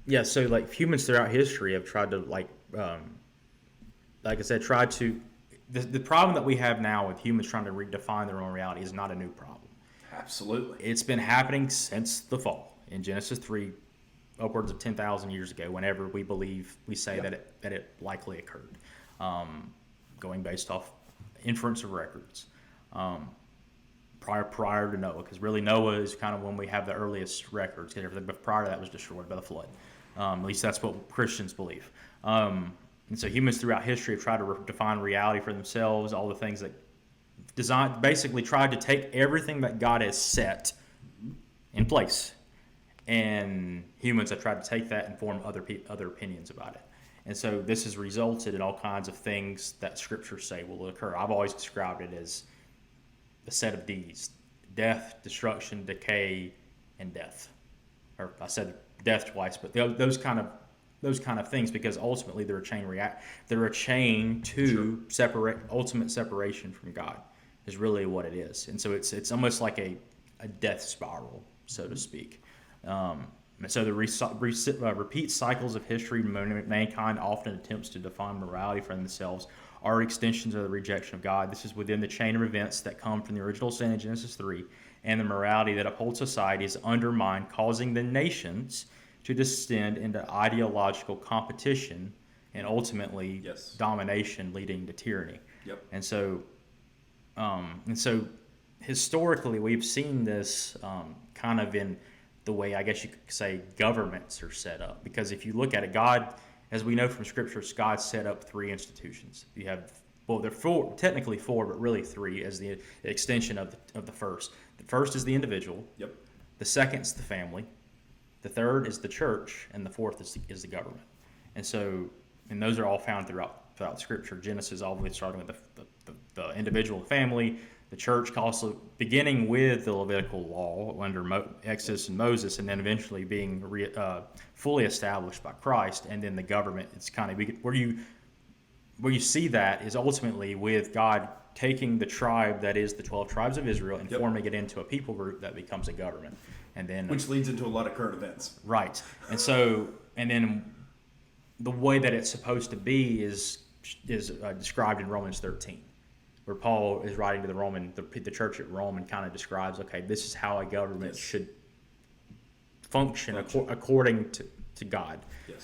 Yeah, so like humans throughout history have tried to like I said, tried to. The problem that we have now with humans trying to redefine their own reality is not a new problem. Absolutely. It's been happening since the fall in Genesis 3, upwards of 10,000 years ago. Whenever we say Yep. that it likely occurred, going based off inference of records. Um, prior to Noah, because really Noah is kind of when we have the earliest records. Because everything prior to that was destroyed by the flood. At least that's what Christians believe. And so humans throughout history have tried to define reality for themselves. All the things that basically tried to take everything that God has set in place, and humans have tried to take that and form other opinions about it. And so this has resulted in all kinds of things that Scripture say will occur. I've always described it as a set of D's: death, destruction, decay, and death. Or I said death twice, but those kind of things, because ultimately they're a chain Sure. to separate ultimate separation from God is really what it is. And so it's almost like a death spiral, so to speak. And so the repeat cycles of history mankind often attempts to define morality for themselves are extensions of the rejection of God. This is within the chain of events that come from the original sin in Genesis 3, and the morality that upholds society is undermined, causing the nations to descend into ideological competition and ultimately Yes. domination, leading to tyranny. Yep. And so historically, we've seen this kind of in the way, I guess you could say, governments are set up. Because if you look at it, God, as we know from scriptures, God set up three institutions. You have, well, they're four, technically four, but really three as the extension of the first. The first is the individual. Yep. The second is the family. The third is the church, and the fourth is the government. And so, and those are all found throughout Scripture. Genesis always starting with the individual, the family, the church, also beginning with the Levitical law under Exodus and Moses, and then eventually being fully established by Christ, and then the government. It's kind of where you see that is ultimately with God taking the tribe that is the 12 tribes of Israel and Yep. forming it into a people group that becomes a government, and then Which leads into a lot of current events. right, and then the way that it's supposed to be is described in Romans 13, where Paul is writing to the church at Rome, and kind of describes, okay, this is how a government Yes. should function according to God. Yes.